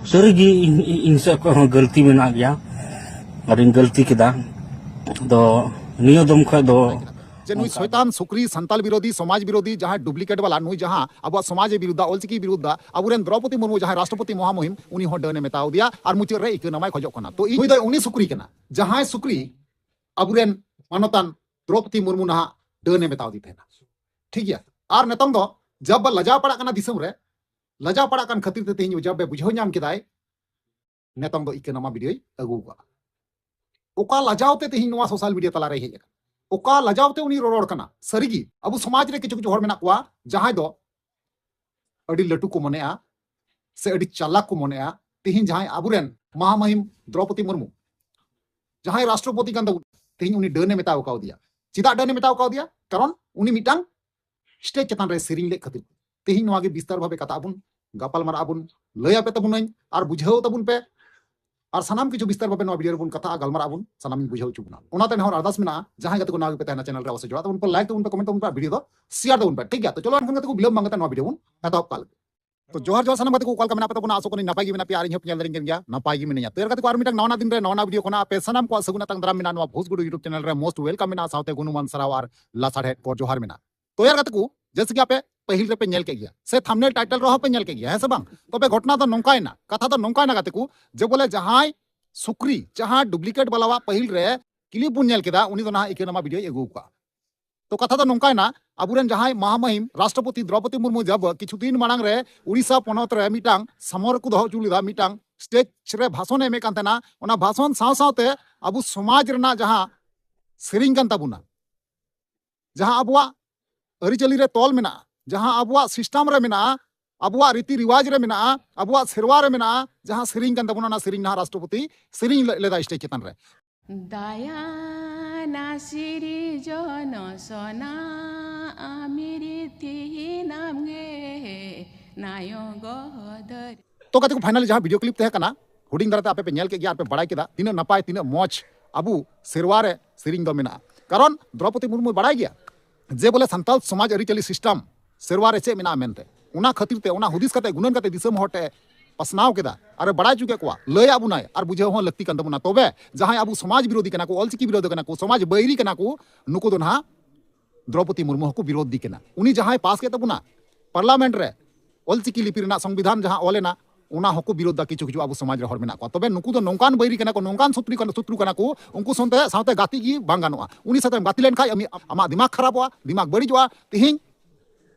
सरिगी इन से गलती में गया और इन गलती किदा दो नियम खा दो नुई शैतान सुक्री संताल विरोधी समाज विरोधी जहाँ डुप्लिकेट वाला नुई जहाँ अब समाज विरुद्ध अलचिकी विरुद्ध अब द्रौपदी मुर्मू जहाँ राष्ट्रपति महामहिम उनी डने मेताव दिया और मुचाद रे इक नामाय खोजोग कना तो नुई दो उनी सुक्री कना जहाँ सुक्री अब मानतान द्रौपदी मुर्मू ना डने मेताव दी तेना ठीक है और नितंग दो जब लजा पड़ा कना दिसम रे लजा पड़ा कन खातिर ते तेहिं जब बुझाव नाम किदाय नितंग दो इक नामा वीडियो अगुगा ओका लजावते तेहिं नोवा सोशल मीडिया तला रे हेज ओका लजावते उनी रोड कना सरीगी अब समाज रे किछु किछु हर मेना कुआ जहां दो अडी लटू को मनेआ से अडी चालाक को मनेआ तेहिं जहां अबुरेन महामहिम द्रौपदी मुर्मू जहां राष्ट्रपति कान दो तेहिं उनी डने मेताव काव दिया चिदा डने मेताव काव दिया कारण उनी मिटांग स्टेज चतान रे सेरिंग ले खातिर तेहिं नोवा गे विस्तार भाबे कथा अबुन गापाल मारा अबुन लया पे तबुन और बुझाव तबुन पे और सानाम किछु विस्तार भाबे नोवा वीडियो बन कथा गलमार अबुन सानाम बुझाव चुबना ओनाते नहर अरदास मेना जहां गते को नाग पे तहना चैनल रे अवश्य जोड़ा तबुन पर लाइक तबुन पे कमेंट तबुन पे वीडियो दो शेयर तबुन पे ठीक है तो चलो अनखन गते को बिलम मांगता नोवा वीडियो बन एतहब काल तो जोहर जोहर सानाम गते को कॉल का मेना पे तबुन आसो को नपाई गी मेना प्यार इᱧ पेल दरिंग गया नपाई गी मेना तेर गते को आर मिटक नवना दिन रे नवना वीडियो कोना पे सानाम को सगुना तंग दराम मेना नोवा भोजगुडु यूट्यूब चैनल रे मोस्ट वेलकम मेना साउते गुनुमान सराव और लासाढ़े को जोहर मेना तो यार गते को जैसे कि आपे पहिल रे पे नेल के गया से थंबनेल टाइटल रहो पे नेल के गया है से बांग तबे घटना तो नोंकायना कथा तो नोंकायना गते को जे बोले जहां सुक्री जहां डुप्लिकेट वाला पहिल रे क्लिप बुन नेल केदा उनी तो ना इके नामा वीडियो एगु का तो कथा तो नोंकायना अबुरेन जहां महामहिम राष्ट्रपति द्रौपदी मुर्मू जब किछु दिन मांग रे उड़ीसा पनत रे मिटांग समर को दहो चुलिदा मिटांग स्टेज रे भाषण एमे कान तेना ओना भाषण साव सावते अबु समाज रेना जहां सेरिंग कान ताबुना जहां अबुआ अरिचली रे तोल मेना जहां अबुआ सिस्टम रे मेना अबुआ रीति रिवाज रे मेना अबुआ सेरवा रे मेना जहां सेरिंग कान ताबुना ना सेरिंग ना राष्ट्रपति सेरिंग लेदा स्टेज चेतन रे दया नासिरी जन सना आमिरिति नामगे नायो गदर तो कते को फाइनली जहां वीडियो क्लिप तहे कना हुडिंग दराते आपे पे नेल के गया आपे बड़ाई केदा तीन नपाय तीन मौज अबु सेरवा रे सेरिंग दो मेना कारण द्रौपदी मुर्मू बड़ाई गया जे बोले संताल समाज अरिचली सिस्टम सेरवा रे चे मेना मेनते उना खातिर ते उना हुदिस कते गुणन कते दिसम हटे पसनाव केदा अरे बड़ाई चुके को लय अबुनाय और बुझे हो लगती कान तबुना तबे जहां अबु समाज विरोधी कना को अलचिकी विरोधी कना को समाज बैरी कना को नुको दो ना द्रौपदी मुर्मू को विरोध दी कना उनी जहां पास के तबुना पार्लियामेंट रे अलचिकी लिपि रेना संविधान जहां ओलेना उना हको विरोध दा किछु किछु अबु समाज रे हर मेना को तबे नुको दो नोंकान बैरी कना को नोंकान सुत्रु कना को उनको संते साथे गाती की बांग गानोआ उनी साथे गाती लेन खाय आमा दिमाग खराबवा दिमाग बड़ीजवा तिहिं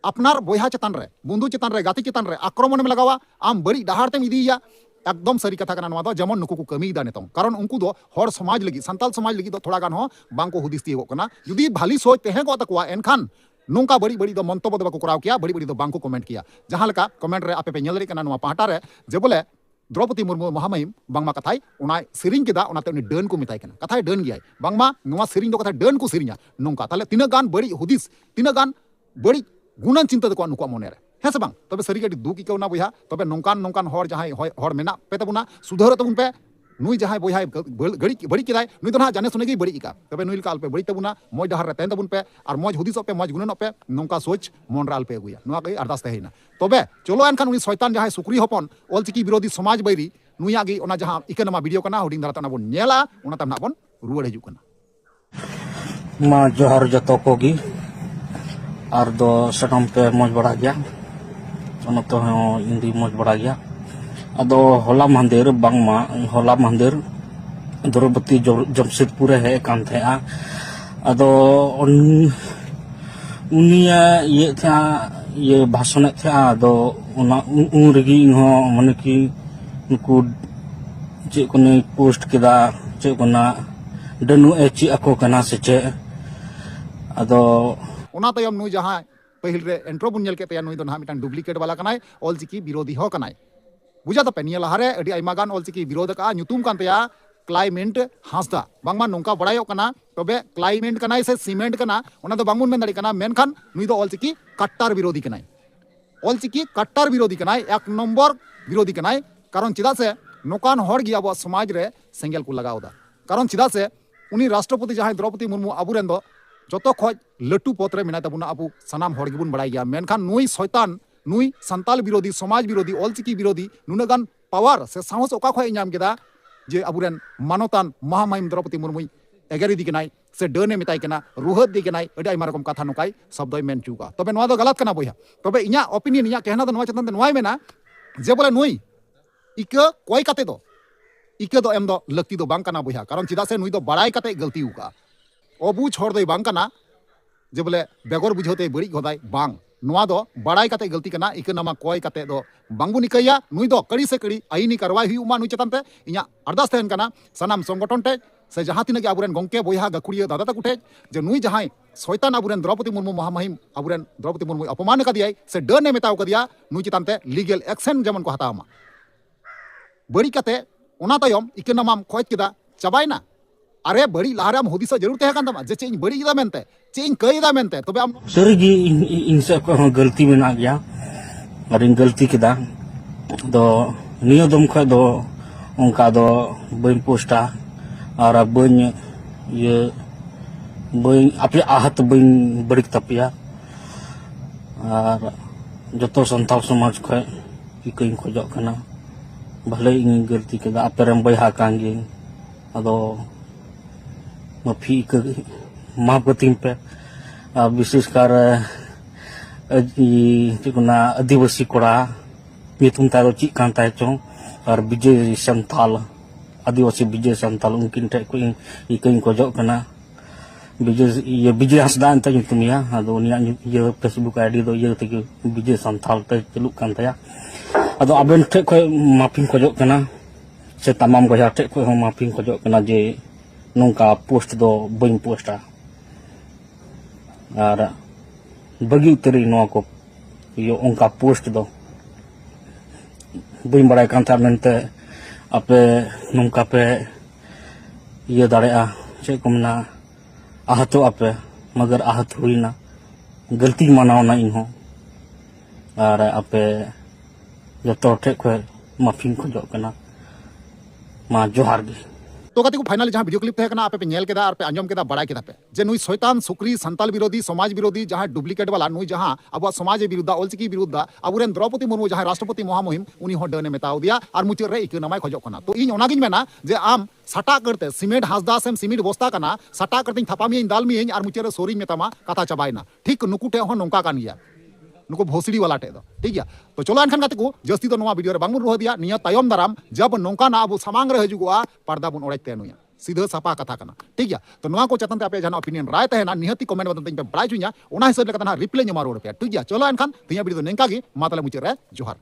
अपनार बोया चतान रे बंधु चतान रे गाती चतान रे आक्रमण में लगावा आम बड़ी डहार तेम इदिया एकदम सरी कथा कना नवा दो जेमन नुकु को कमी दा नेतों कारण उनको दो हर समाज लगी संताल समाज लगी दो थोड़ा गान हो बांग को हुदिस तियो कना यदि भाली सोच तेहे को तकवा एनखान नोंका बड़ी बड़ी दो मंतव्य दो कराव किया बड़ी बड़ी दो बांग को कमेंट किया जहां लका कमेंट रे आपे पे नेल रे कना नवा पाहटा रे जे बोले द्रौपदी मुर्मू महामहिम बांगमा कथाय उना सेरिंग केदा उनाते उनी डन को मिताय कना कथाय डन गियाय बांगमा नवा सेरिंग दो कथा डन को सेरिंगा नोंका ताले तिना गान बड़ी हुदिस तिना गान बड़ी गुणन चिंता को नुको मने रे है से बांग तबे सरी गडी दुकी को ना बुया तबे नोंकान नोंकान हर जहां हर मेना पे तबुना सुधर तबुन पे नुई जहां बुया गड़ी बड़ी किदाय नुई तो ना जाने सुने गी बड़ी का तबे नुई काल पे बड़ी तबुना मौज डहार रे तेन तबुन पे और मौज हुदिस पे मौज गुणन पे नोंका सोच मन राल पे गुया नुआ के अरदास तहेना तबे चलो एनखान उनी शैतान जहां सुक्री हपन अलचिकी विरोधी समाज बैरी नुया गी ओना जहां इकनमा वीडियो कना हुडिंग दारा तना बन नेला ओना तम ना बन रुवाड़ हजू कना मा जोहर जतो को गी और दो सनम पे मौज बड़ा गया तो इंदी मौज बड़ा गया अदो होला मंदिर बांगमा होला मंदिर द्रौपदी जमशेदपुर है कान थे अदो उनिया ये था ये भाषण थे अदो उना उन रगी हो माने कि नुकु जे कोने पोस्ट केदा जे कोना डनु एची अको कना से चे अदो ओना तयम नुई जहां पहिल रे एंट्रो बुन नेल के तया नुई दो ना मिटान डुप्लिकेट वाला कनाय अलचिकी विरोधी हो कनाय बुझा तो पेनिया लहारे अडी आइमा गान अलचिकी विरोध का नुतुम कान तया क्लाइमेट हासदा बांगमा नोंका बड़ायो कना तबे क्लाइमेट कनाय से सीमेंट कना ओना दो बांगमुन मेन दाड़ी कना मेनखान नुई दो अलचिकी कट्टार विरोधी कनाय अलचिकी कट्टार विरोधी कनाय एक नंबर विरोधी कनाय कारण चिदा से नोकान हर गी अब समाज रे सेंगेल को लगावदा कारण चिदा से उनी राष्ट्रपति जहां द्रौपदी मुर्मू अबुरेन दो joto khoj latu potre menai tabuna abu sanam hor gibun badai gya menkhan nui soitan nui santal birodhi somaj birodhi olchiki birodhi nunagan power se sahos oka khoj nyam keda je aburen manotan mahamahim Draupadi Murmu egeri di kenai se dene metai kena ruhat di kenai adi aima rokom katha nukai sabdoi men chuga tobe noa do galat kana boya tobe inya opinion inya kehna do noa chatan de noai mena je bole nui ika koi kate do ika do em do lakti do bang kana boya karon chida se nui do badai kate galti uka obu chhor doi bang kana je bole begor bujhote bari godai bang noa do badai kate galti kana ika nama koi kate do bang bu nikaya nui do kari se kari aini karwai hui uma nui chatan te inya ardas ten kana sanam songoton te se jaha tina ge aburen gongke boya gakuria dada ta kute je nui jahai soitan aburen Draupadi Murmu mahamahim aburen Draupadi Murmu apaman kadiai se dane metau kadia nui chitan te legal action jeman ko hatama bari kate ona tayom ika namam khoj keda chabaina are bari lahare am hodisa jarur teha kan tama je chein bari ida mente chein kai ida mente tobe am Sergi inse ko galti mena gya arin galti keda do niyo dom kha do onka do bain posta ara bain ye bain api ahat bain barik tapia ar joto santal samaj kha ikain khojok kana bhalai ingin galti keda aperem boyha kangi ado mafi ke maaf ketim pe विशेषकर चिकना आदिवासी कोड़ा मिथुन तारो ची कांता है चों और विजय संथाल आदिवासी विजय संथाल उनकिन टे को इकइन को जो कना विजय हसदा अंत युतुमिया अदो उनिया ये फेसबुक आईडी दो ये तक विजय संथाल ते चलुक कांता अदो अबेन टे को माफिन को जो कना से तमाम को टे को माफिन को जो कना जे नोंका पोस्ट दो बइन पोस्टा और बगी उतरी नोआ को यो उनका पोस्ट दो बइन बड़ाई कांता मेनते आपे नोंका पे ये दाड़ेआ चे को मना आहतो आपे मगर आहत हुई ना गलती मानाओ ना इनहो और आपे जतो ठे को माफिन को जो कना मा जोहार गे तो कति को फाइनल जहां वीडियो क्लिप थे कना आपे पे नेल केदा और पे अंजम केदा बड़ा केदा पे जे नुई शैतान सुक्री संताल विरोधी समाज विरोधी जहां डुप्लीकेट वाला नुई जहां अब समाज विरुद्ध olchiki विरुद्ध aburen Draupadi Murmu जहां राष्ट्रपति महामहिम उनी हो डने मेताव दिया और मुचर रे इक नमाय खजो कना तो इन ओनागिन मेना जे आम सटा करते सीमेंट हासदा सेम सीमेंट बोस्ता कना सटा करते थापामी दाल मी और मुचर रे सोरी मेतामा कथा चबायना ठीक नुकु ठे हो नोंका कान गया नुको भोसड़ी वाला टे दो ठीक है तो चलो एनखान काते को जस्ती तो नोवा वीडियो रे बांगबुन रोह दिया निया तायम दाराम जब नोंका ना अब सामांग रे हजुगुआ पर्दा बुन ओड़ते नुया सीधा सापा कथा करना ठीक है तो नोआ को चतन ते आपे जहां ओपिनियन राय तहना निहति कमेंट बतन पे बड़ाई जु냐 ओना हिसाब ले कतना रिप्लाई नमा रोड पे ठीक है चलो एनखान तिया वीडियो नेंका गी मातला मुचर रे जोहार।